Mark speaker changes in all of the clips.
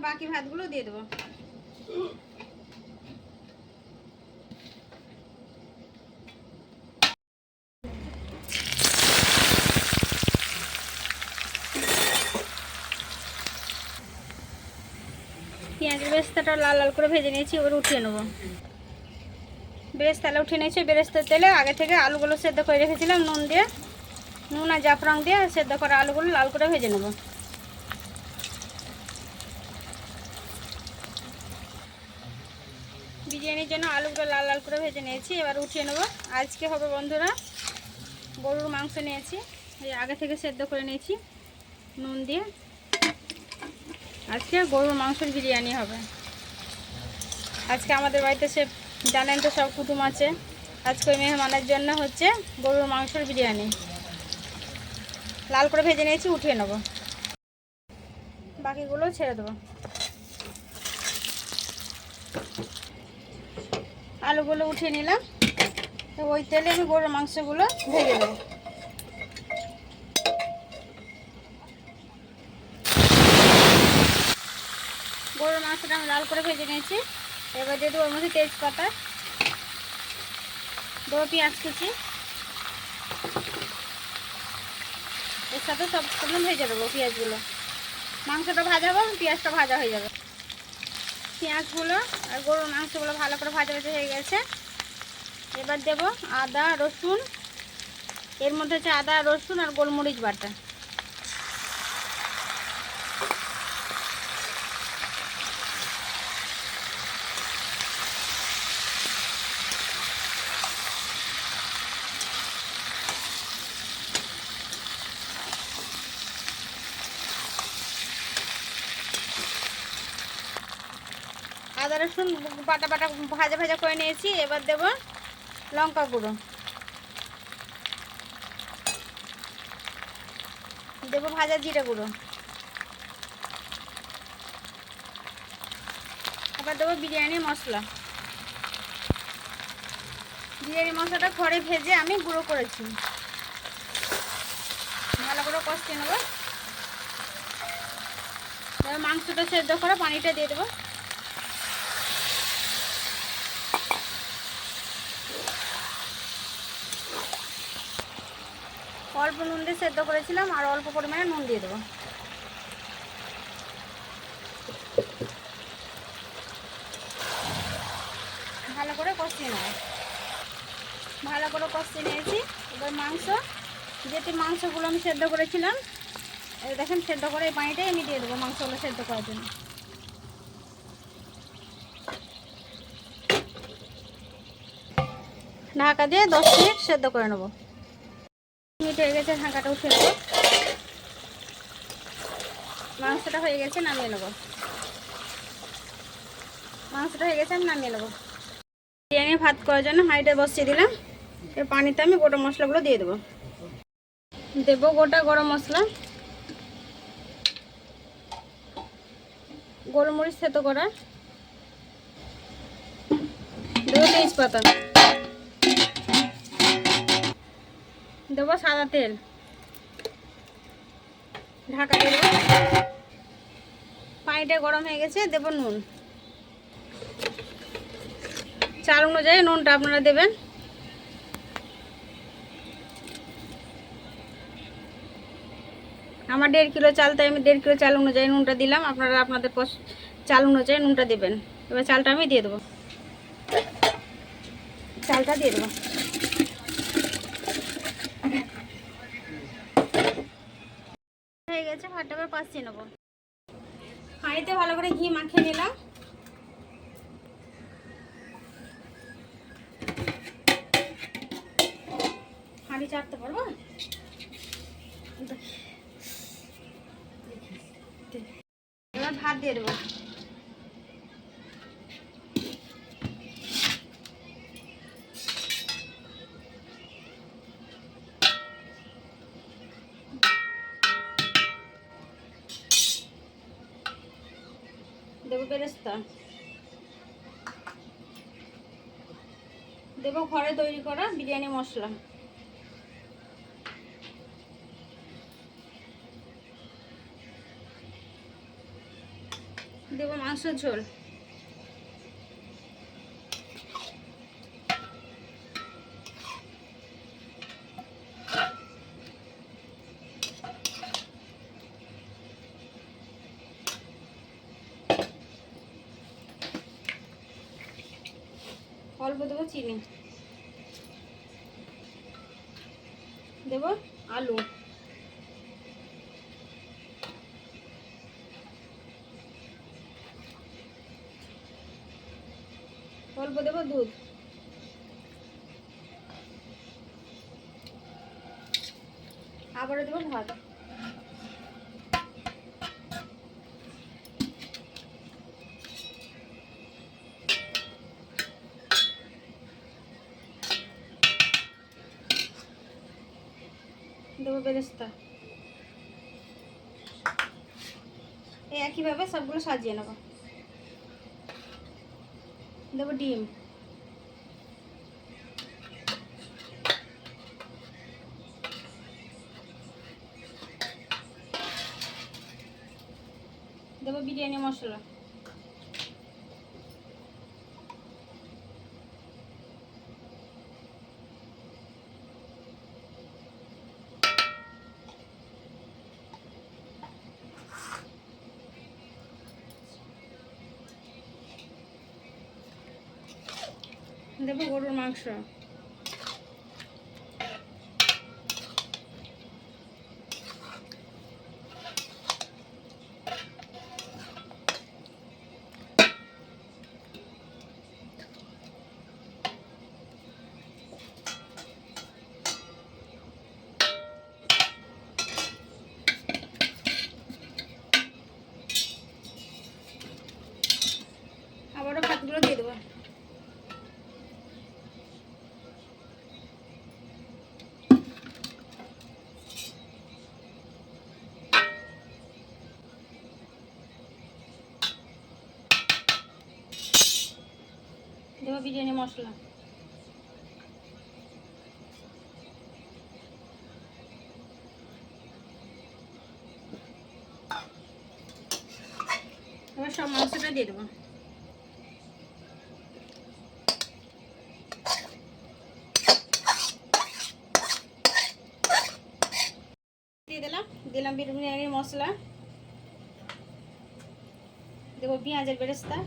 Speaker 1: বাকি ভাতগুলো দিয়ে দেবো। পেঁয়াজ বেরেস্তাটা লাল লাল করে ভেজে নিয়েছি, এবার উঠিয়ে নেবো। বেরেস্তাটা উঠিয়ে নিয়েছি। বেরেস্তার তেলে আগে থেকে আলুগুলো সেদ্ধ করে রেখেছিলাম নুন দিয়ে, নুন আর জাফরান দিয়ে সেদ্ধ করা আলুগুলো লাল করে ভেজে নেব। বিরিয়ানির জন্য আলুগুলো লাল লাল করে ভেজে নিয়েছি, এবার উঠিয়ে নেব। আজকে হবে বন্ধুরা গরুর মাংস নিয়েছি, এই আগে থেকে সেদ্ধ করে নিয়েছি নুন দিয়ে। আজকে গরুর মাংসের বিরিয়ানি হবে। আজকে আমাদের বাড়িতে সে জানেন তো সব কুটুম আছে, আজকে ওই মেহমানের জন্য হচ্ছে গরুর মাংসের বিরিয়ানি। লাল করে ভেজে নিয়েছি, উঠিয়ে নেব। বাকিগুলো ছেড়ে দেবো। আলুগুলো উঠিয়ে নিলাম, তো ওই তেলে আমি গরুর মাংসগুলো ভেজে দেবো। গরুর মাংসটা আমি লাল করে ভেজে নিয়েছি, এবার দিয়ে দেবো ওর মধ্যে তেজপাতা, দেবো পেঁয়াজ কুচি, এর সাথে সব ভেজে দেবো পেঁয়াজগুলো। মাংসটা ভাজা হবে, পেঁয়াজটা ভাজা হয়ে যাবে। পেঁয়াজগুলো আর গরুর মাংসগুলো ভালো করে ভাজা ভাজা হয়ে গেছে। এবার দেব আদা রসুন, এর মধ্যে হচ্ছে আদা রসুন আর গোলমরিচ বাটা। আদা রসুন বাটা বাটা ভাজা ভাজা করে নিয়েছি। এবার দেব লঙ্কা গুঁড়ো, দেব ভাজা জিরে গুঁড়ো, এবার দেবো বিরিয়ানি মশলা। বিরিয়ানি মশলাটা ঘরে ভেজে আমি গুঁড়ো করেছি, ভালো করে কষিয়ে নেবো। এবার মাংসটা সেদ্ধ করে পানিটা দিয়ে দেবো। অল্প নুন দিয়ে সেদ্ধ করেছিলাম, আর অল্প পরিমাণে নুন দিয়ে দেবো। ভালো করে কষিয়ে নেব। ভালো করে কষিয়ে নিয়েছি। এবার মাংসগুলো আমি সেদ্ধ করেছিলাম, এই দেখেন সেদ্ধ করে এই পানিটাই আমি দিয়ে দেবো মাংসগুলো সেদ্ধ করার জন্য। ঢাকা দিয়ে 10 মিনিট সেদ্ধ করে নেব। মিনিট হয়ে গেছে, ঢাকাটা উঠে নেব। মাংসটা হয়ে গেছে, নামিয়ে নেব। মাংসটা হয়ে গেছে, আমি নামিয়ে নেব। বিরিয়ানি ভাত করার জন্য হাঁড়িটা বসিয়ে দিলাম। এর পানিতে আমি গোটা মশলাগুলো দিয়ে দেবো। দেবো গোটা গরম মশলা, গোলমরিচ থেতো করা, দেবো তেজপাতা, দেবো সাদা তেল, ঢাকা দিয়ে দেবো। পানিটা গরম হয়ে গেছে, দেবো নুন। চাল অনুযায়ী নুনটা আপনারা দেবেন। আমার 1.5 কিলো চাল, তাই আমি 1.5 কিলো চাল অনুযায়ী নুনটা দিলাম। আপনারা আপনাদের চাল অনুযায়ী নুনটা দেবেন। এবার চালটা আমি দিয়ে দেবো, চালটা দিয়ে দেবো। হয়ে গেছে, ভাতটা এবার পাশিয়ে নেবো। হাঁড়িতে ভালো করে ঘি মাখিয়ে নিলাম। হাঁড়ি চাটতে পারবো, এবার ভাত দিয়ে দেবো। দেবো বেরেস্তা, দেবো ঘরে তৈরি করা বিরিয়ানি মশলা, দেবো মাংসের ঝোল। অল্প দেবো চিনি, দেবো আলু, অল্প দেবো দুধ, আবারও দেবো ভাত। দেবো বেরেস্তা। এই একইভাবে সবগুলো সাজিয়ে নেব। দেবো ডিম, দেবো বিরিয়ানি মশলা, দেবো গরুর মাংস, আবারও ভাতগুলো দিয়ে দেবো। দেবো বিরিয়ানি মশলা, এবার সব মাংসটা দিয়ে দেবো। দিয়ে দিলাম বিরিয়ানির মশলা, দেবো পেঁয়াজের বেরেস্তা,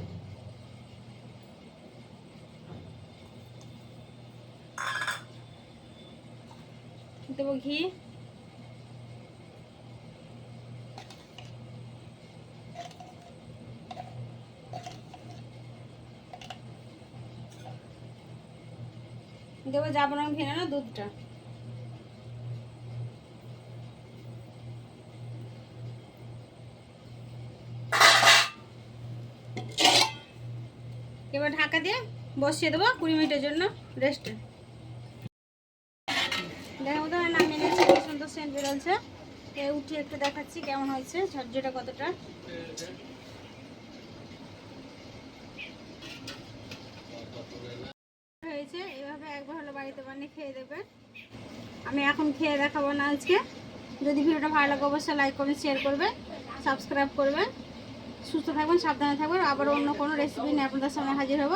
Speaker 1: দেবো ঘি, দেবো জাফরান ভেনানো দুধটা, এবার ঢাকা দিয়ে বসিয়ে দেবো 20 মিনিটের জন্য রেস্টে। দেখা মতো নামিয়ে নিয়েছি, কি সুন্দর সেন্ট বেরোচ্ছে। উঠিয়ে একটু দেখাচ্ছি কেমন হয়েছে, ঝরঝরটা কতটা হয়েছে। এইভাবে একবার হলো বাড়িতে বানিয়ে খেয়ে দেবে। আমি এখন খেয়ে দেখাবো না আজকে। যদি ভিডিওটা ভালো লাগে অবশ্যই লাইক করবেন, শেয়ার করবেন, সাবস্ক্রাইব করবেন। সুস্থ থাকবেন, সাবধানে থাকবেন। আবার অন্য কোনো রেসিপি নিয়ে আপনাদের সামনে হাজির হব।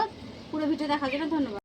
Speaker 1: পুরো ভিডিও দেখার জন্য ধন্যবাদ।